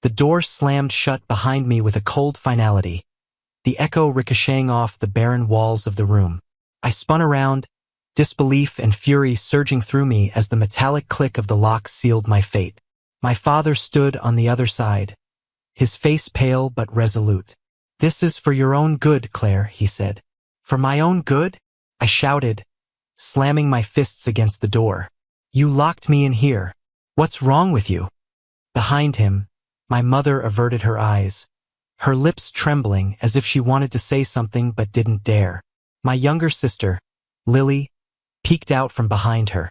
The door slammed shut behind me with a cold finality, the echo ricocheting off the barren walls of the room. I spun around, disbelief and fury surging through me as the metallic click of the lock sealed my fate. My father stood on the other side, his face pale but resolute. "This is for your own good, Claire," he said. "For my own good?" I shouted, slamming my fists against the door. "You locked me in here. What's wrong with you?" Behind him, my mother averted her eyes, her lips trembling as if she wanted to say something but didn't dare. My younger sister, Lily, peeked out from behind her,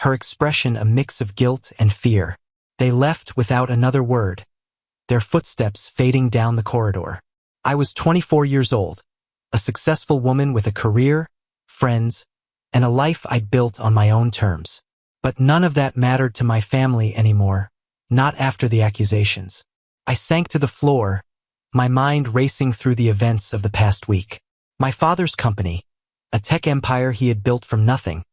her expression a mix of guilt and fear. They left without another word, their footsteps fading down the corridor. I was 24 years old, a successful woman with a career, friends, and a life I'd built on my own terms. But none of that mattered to my family anymore, not after the accusations. I sank to the floor, my mind racing through the events of the past week. My father's company, a tech empire he had built from nothing,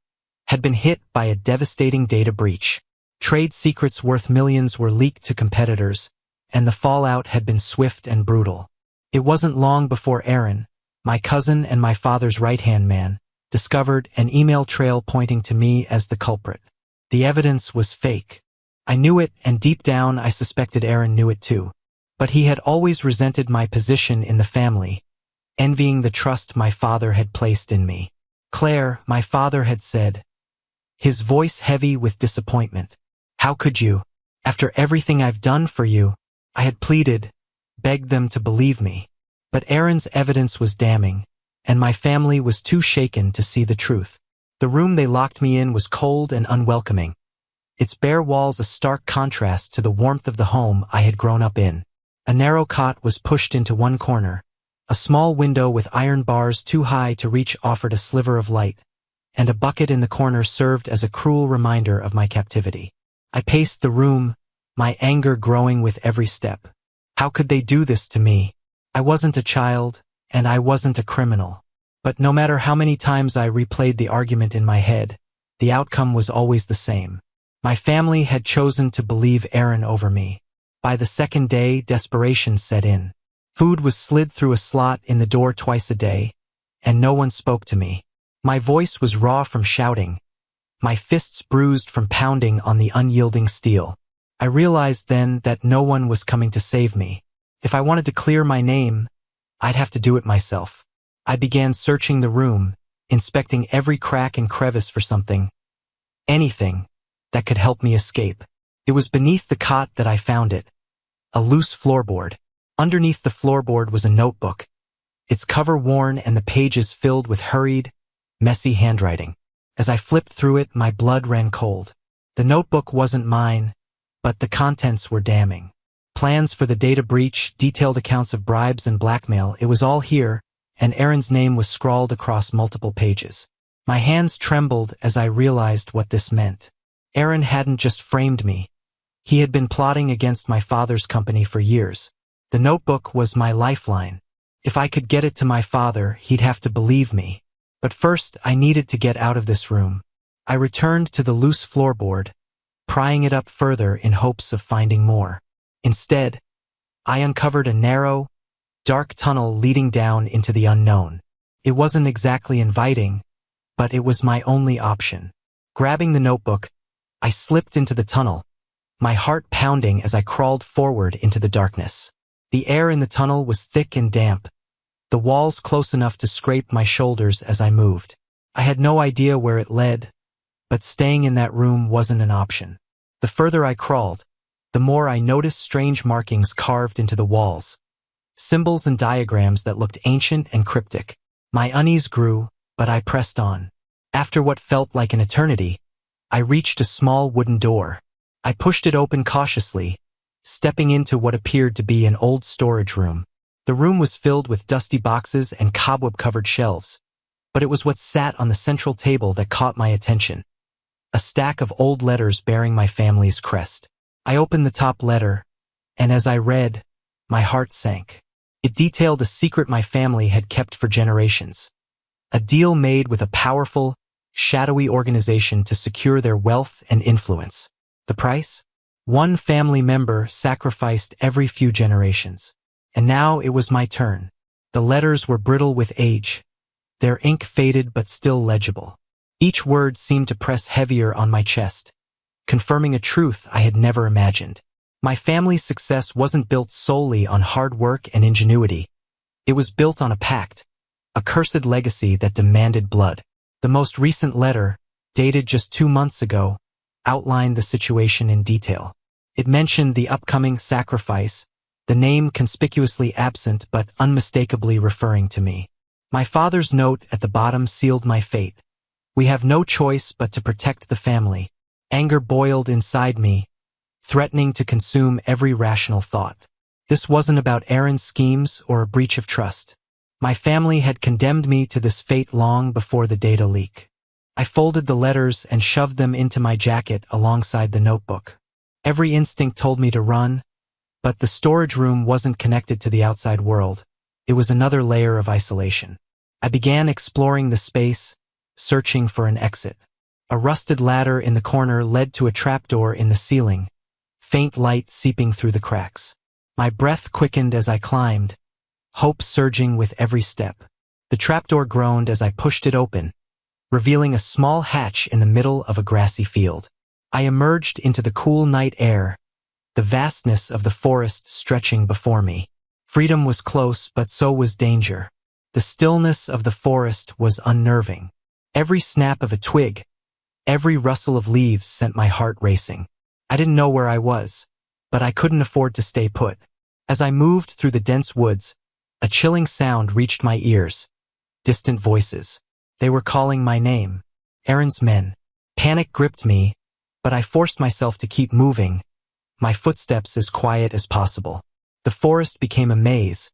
had been hit by a devastating data breach. Trade secrets worth millions were leaked to competitors, and the fallout had been swift and brutal. It wasn't long before Aaron, my cousin and my father's right-hand man, discovered an email trail pointing to me as the culprit. The evidence was fake. I knew it, and deep down I suspected Aaron knew it too. But he had always resented my position in the family, envying the trust my father had placed in me. "Claire," my father had said, his voice heavy with disappointment. "How could you? After everything I've done for you?" I had pleaded, begged them to believe me. But Aaron's evidence was damning, and my family was too shaken to see the truth. The room they locked me in was cold and unwelcoming, its bare walls a stark contrast to the warmth of the home I had grown up in. A narrow cot was pushed into one corner, a small window with iron bars too high to reach offered a sliver of light, and a bucket in the corner served as a cruel reminder of my captivity. I paced the room, my anger growing with every step. How could they do this to me? I wasn't a child, and I wasn't a criminal. But no matter how many times I replayed the argument in my head, the outcome was always the same. My family had chosen to believe Aaron over me. By the second day, desperation set in. Food was slid through a slot in the door twice a day, and no one spoke to me. My voice was raw from shouting, my fists bruised from pounding on the unyielding steel. I realized then that no one was coming to save me. If I wanted to clear my name, I'd have to do it myself. I began searching the room, inspecting every crack and crevice for something, anything, that could help me escape. It was beneath the cot that I found it, a loose floorboard. Underneath the floorboard was a notebook, its cover worn and the pages filled with hurried, messy handwriting. As I flipped through it, my blood ran cold. The notebook wasn't mine, but the contents were damning. Plans for the data breach, detailed accounts of bribes and blackmail, it was all here, and Aaron's name was scrawled across multiple pages. My hands trembled as I realized what this meant. Aaron hadn't just framed me. He had been plotting against my father's company for years. The notebook was my lifeline. If I could get it to my father, he'd have to believe me. But first, I needed to get out of this room. I returned to the loose floorboard, prying it up further in hopes of finding more. Instead, I uncovered a narrow, dark tunnel leading down into the unknown. It wasn't exactly inviting, but it was my only option. Grabbing the notebook, I slipped into the tunnel, my heart pounding as I crawled forward into the darkness. The air in the tunnel was thick and damp, the walls close enough to scrape my shoulders as I moved. I had no idea where it led, but staying in that room wasn't an option. The further I crawled, the more I noticed strange markings carved into the walls, symbols and diagrams that looked ancient and cryptic. My unease grew, but I pressed on. After what felt like an eternity, I reached a small wooden door. I pushed it open cautiously, stepping into what appeared to be an old storage room. The room was filled with dusty boxes and cobweb-covered shelves, but it was what sat on the central table that caught my attention. A stack of old letters bearing my family's crest. I opened the top letter, and as I read, my heart sank. It detailed a secret my family had kept for generations. A deal made with a powerful, shadowy organization to secure their wealth and influence. The price? One family member sacrificed every few generations. And now it was my turn. The letters were brittle with age. Their ink faded but still legible. Each word seemed to press heavier on my chest, confirming a truth I had never imagined. My family's success wasn't built solely on hard work and ingenuity. It was built on a pact, a cursed legacy that demanded blood. The most recent letter, dated just 2 months ago, outlined the situation in detail. It mentioned the upcoming sacrifice, the name conspicuously absent but unmistakably referring to me. My father's note at the bottom sealed my fate. We have no choice but to protect the family. Anger boiled inside me, threatening to consume every rational thought. This wasn't about Aaron's schemes or a breach of trust. My family had condemned me to this fate long before the data leak. I folded the letters and shoved them into my jacket alongside the notebook. Every instinct told me to run, but the storage room wasn't connected to the outside world. It was another layer of isolation. I began exploring the space, searching for an exit. A rusted ladder in the corner led to a trapdoor in the ceiling, faint light seeping through the cracks. My breath quickened as I climbed, hope surging with every step. The trapdoor groaned as I pushed it open, revealing a small hatch in the middle of a grassy field. I emerged into the cool night air, the vastness of the forest stretching before me. Freedom was close, but so was danger. The stillness of the forest was unnerving. Every snap of a twig, every rustle of leaves sent my heart racing. I didn't know where I was, but I couldn't afford to stay put. As I moved through the dense woods, a chilling sound reached my ears. Distant voices. They were calling my name. Aaron's men. Panic gripped me, but I forced myself to keep moving, my footsteps as quiet as possible. The forest became a maze,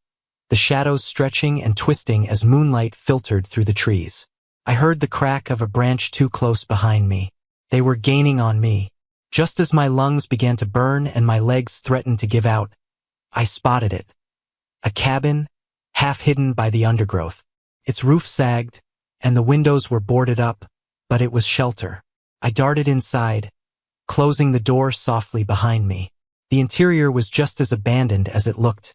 the shadows stretching and twisting as moonlight filtered through the trees. I heard the crack of a branch too close behind me. They were gaining on me. Just as my lungs began to burn and my legs threatened to give out, I spotted it. A cabin, half hidden by the undergrowth. Its roof sagged, and the windows were boarded up, but it was shelter. I darted inside, closing the door softly behind me. The interior was just as abandoned as it looked.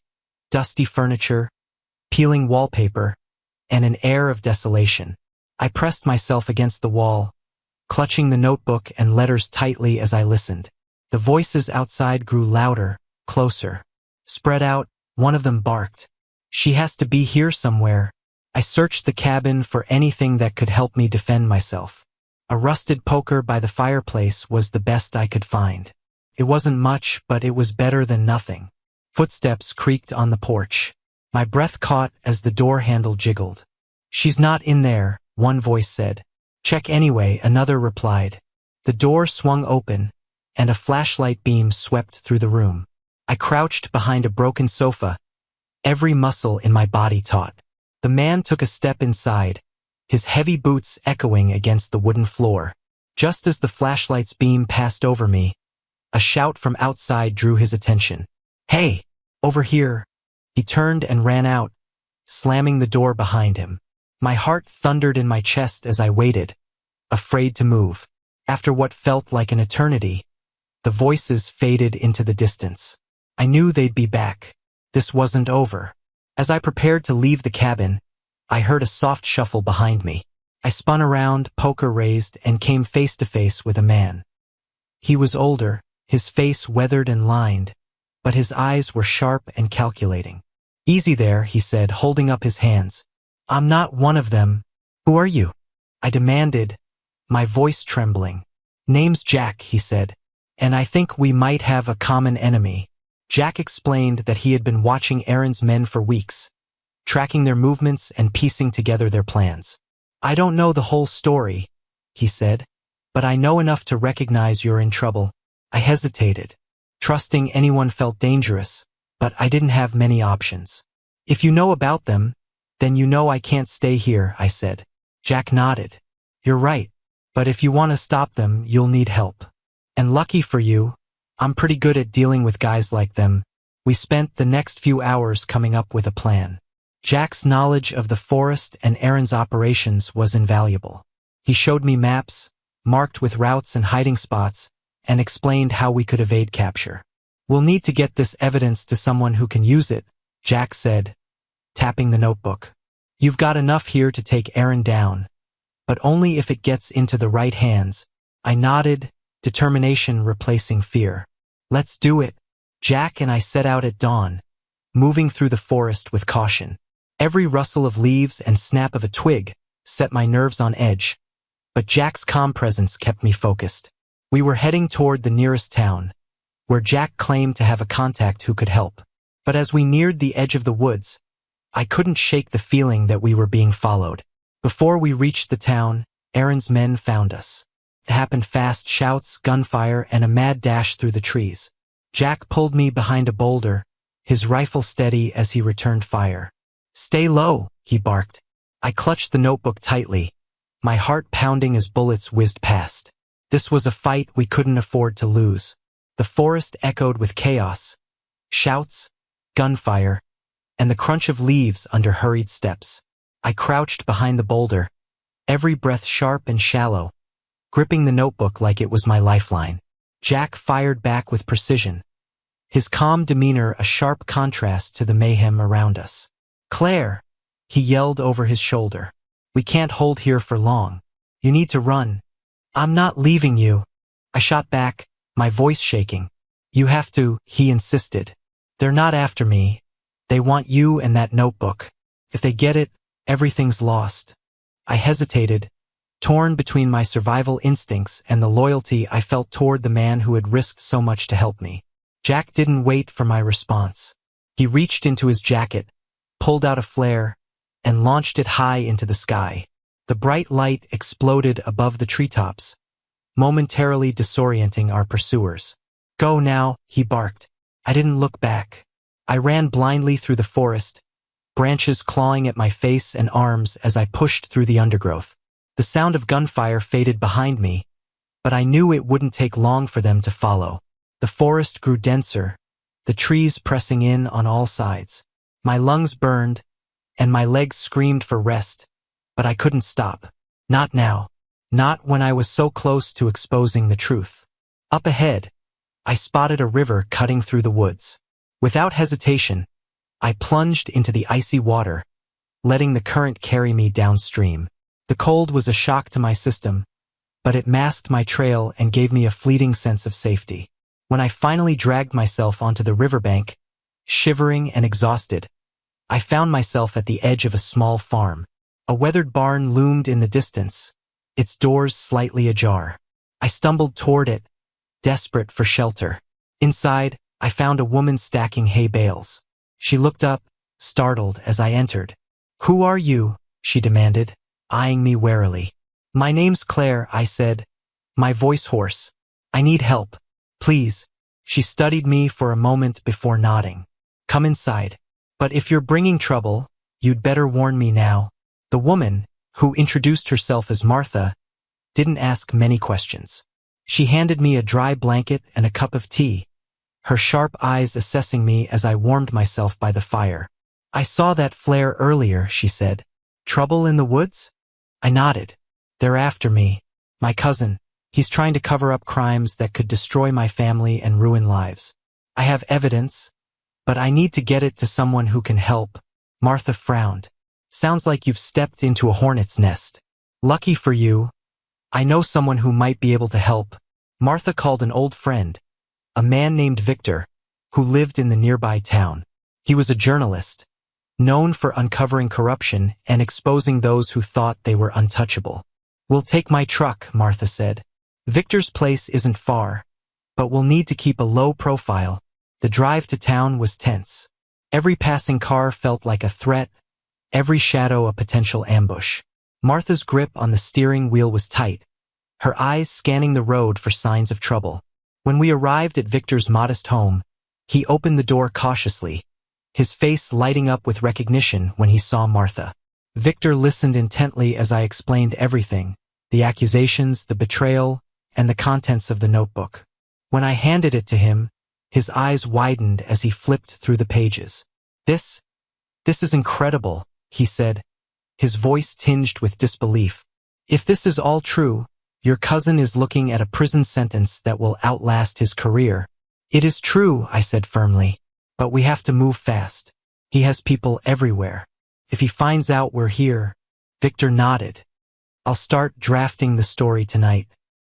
Dusty furniture, peeling wallpaper, and an air of desolation. I pressed myself against the wall, clutching the notebook and letters tightly as I listened. The voices outside grew louder, closer. Spread out, one of them barked. She has to be here somewhere. I searched the cabin for anything that could help me defend myself. A rusted poker by the fireplace was the best I could find. It wasn't much, but it was better than nothing. Footsteps creaked on the porch. My breath caught as the door handle jiggled. "She's not in there," one voice said. "Check anyway," another replied. The door swung open, and a flashlight beam swept through the room. I crouched behind a broken sofa, every muscle in my body taut. The man took a step inside, his heavy boots echoing against the wooden floor. Just as the flashlight's beam passed over me, a shout from outside drew his attention. "Hey, over here!" He turned and ran out, slamming the door behind him. My heart thundered in my chest as I waited, afraid to move. After what felt like an eternity, the voices faded into the distance. I knew they'd be back. This wasn't over. As I prepared to leave the cabin, I heard a soft shuffle behind me. I spun around, poker raised, and came face to face with a man. He was older, his face weathered and lined, but his eyes were sharp and calculating. "Easy there," he said, holding up his hands. "I'm not one of them. Who are you?" I demanded, my voice trembling. "Name's Jack," he said, "and I think we might have a common enemy." Jack explained that he had been watching Aaron's men for weeks, tracking their movements and piecing together their plans. "I don't know the whole story," he said, "but I know enough to recognize you're in trouble." I hesitated. Trusting anyone felt dangerous, but I didn't have many options. "If you know about them, then you know I can't stay here," I said. Jack nodded. "You're right, but if you want to stop them, you'll need help. And lucky for you, I'm pretty good at dealing with guys like them." We spent the next few hours coming up with a plan. Jack's knowledge of the forest and Aaron's operations was invaluable. He showed me maps, marked with routes and hiding spots, and explained how we could evade capture. "We'll need to get this evidence to someone who can use it," Jack said, tapping the notebook. "You've got enough here to take Aaron down, but only if it gets into the right hands." I nodded, determination replacing fear. "Let's do it." Jack and I set out at dawn, moving through the forest with caution. Every rustle of leaves and snap of a twig set my nerves on edge, but Jack's calm presence kept me focused. We were heading toward the nearest town, where Jack claimed to have a contact who could help. But as we neared the edge of the woods, I couldn't shake the feeling that we were being followed. Before we reached the town, Aaron's men found us. It happened fast: shouts, gunfire, and a mad dash through the trees. Jack pulled me behind a boulder, his rifle steady as he returned fire. "Stay low," he barked. I clutched the notebook tightly, my heart pounding as bullets whizzed past. This was a fight we couldn't afford to lose. The forest echoed with chaos, shouts, gunfire, and the crunch of leaves under hurried steps. I crouched behind the boulder, every breath sharp and shallow, gripping the notebook like it was my lifeline. Jack fired back with precision, his calm demeanor a sharp contrast to the mayhem around us. "Claire," he yelled over his shoulder. "We can't hold here for long. You need to run." "I'm not leaving you," I shot back, my voice shaking. "You have to," he insisted. "They're not after me. They want you and that notebook. If they get it, everything's lost." I hesitated, torn between my survival instincts and the loyalty I felt toward the man who had risked so much to help me. Jack didn't wait for my response. He reached into his jacket, pulled out a flare, and launched it high into the sky. The bright light exploded above the treetops, momentarily disorienting our pursuers. "Go now," he barked. I didn't look back. I ran blindly through the forest, branches clawing at my face and arms as I pushed through the undergrowth. The sound of gunfire faded behind me, but I knew it wouldn't take long for them to follow. The forest grew denser, the trees pressing in on all sides. My lungs burned, and my legs screamed for rest, but I couldn't stop. Not now. Not when I was so close to exposing the truth. Up ahead, I spotted a river cutting through the woods. Without hesitation, I plunged into the icy water, letting the current carry me downstream. The cold was a shock to my system, but it masked my trail and gave me a fleeting sense of safety. When I finally dragged myself onto the riverbank, shivering and exhausted, I found myself at the edge of a small farm. A weathered barn loomed in the distance, its doors slightly ajar. I stumbled toward it, desperate for shelter. Inside, I found a woman stacking hay bales. She looked up, startled as I entered. "Who are you?" she demanded, eyeing me warily. "My name's Claire," I said, my voice hoarse. "I need help. Please." She studied me for a moment before nodding. "Come inside. But if you're bringing trouble, you'd better warn me now." The woman, who introduced herself as Martha, didn't ask many questions. She handed me a dry blanket and a cup of tea, her sharp eyes assessing me as I warmed myself by the fire. "I saw that flare earlier," she said. "Trouble in the woods?" I nodded. "They're after me. My cousin. He's trying to cover up crimes that could destroy my family and ruin lives. I have evidence, but I need to get it to someone who can help." Martha frowned. "Sounds like you've stepped into a hornet's nest." "Lucky for you, I know someone who might be able to help." Martha called an old friend, a man named Victor, who lived in the nearby town. He was a journalist, known for uncovering corruption and exposing those who thought they were untouchable. "We'll take my truck," Martha said. "Victor's place isn't far, but we'll need to keep a low profile." The drive to town was tense. Every passing car felt like a threat, every shadow a potential ambush. Martha's grip on the steering wheel was tight, her eyes scanning the road for signs of trouble. When we arrived at Victor's modest home, he opened the door cautiously, his face lighting up with recognition when he saw Martha. Victor listened intently as I explained everything, the accusations, the betrayal, and the contents of the notebook. When I handed it to him, his eyes widened as he flipped through the pages. This is incredible," he said, his voice tinged with disbelief. "If this is all true, Your cousin is looking at a prison sentence that will outlast his career. It is true, I said firmly, but we have to move fast. He has people everywhere. If he finds out we're here, Victor nodded. I'll start drafting the story tonight.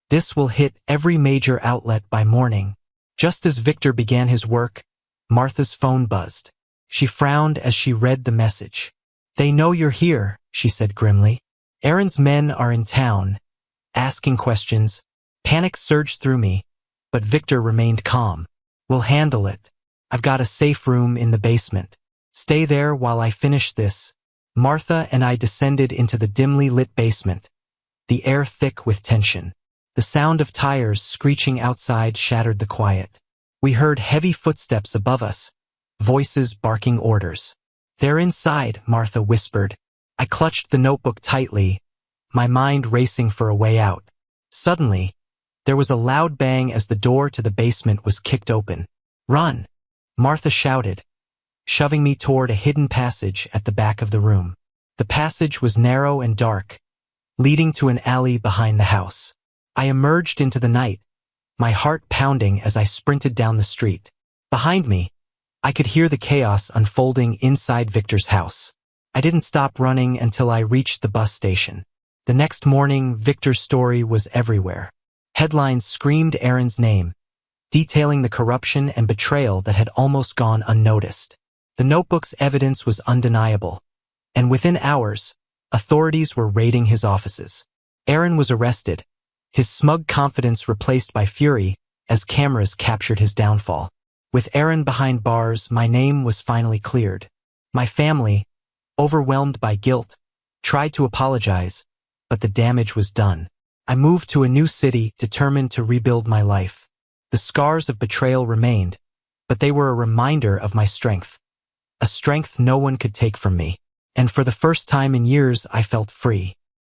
This will hit every major outlet by morning. Just as Victor began his work, Martha's phone buzzed. She frowned as she read the message. They know you're here, she said grimly. Aaron's men are in town, asking questions. Panic surged through me, but Victor remained calm. We'll handle it. I've got a safe room in the basement. Stay there while I finish this. Martha and I descended into the dimly lit basement, the air thick with tension. The sound of tires screeching outside shattered the quiet. We heard heavy footsteps above us, voices barking orders. They're inside, Martha whispered. I clutched the notebook tightly, my mind racing for a way out. Suddenly, there was a loud bang as the door to the basement was kicked open. Run! Martha shouted, shoving me toward a hidden passage at the back of the room. The passage was narrow and dark, leading to an alley behind the house. I emerged into the night, my heart pounding as I sprinted down the street. Behind me, I could hear the chaos unfolding inside Victor's house. I didn't stop running until I reached the bus station. The next morning, Victor's story was everywhere. Headlines screamed Aaron's name, detailing the corruption and betrayal that had almost gone unnoticed. The notebook's evidence was undeniable, and within hours, authorities were raiding his offices. Aaron was arrested, his smug confidence replaced by fury as cameras captured his downfall. With Aaron behind bars, my name was finally cleared. My family, overwhelmed by guilt, tried to apologize, but the damage was done. I moved to a new city, determined to rebuild my life. The scars of betrayal remained, but they were a reminder of my strength. A strength no one could take from me. And for the first time in years, I felt free.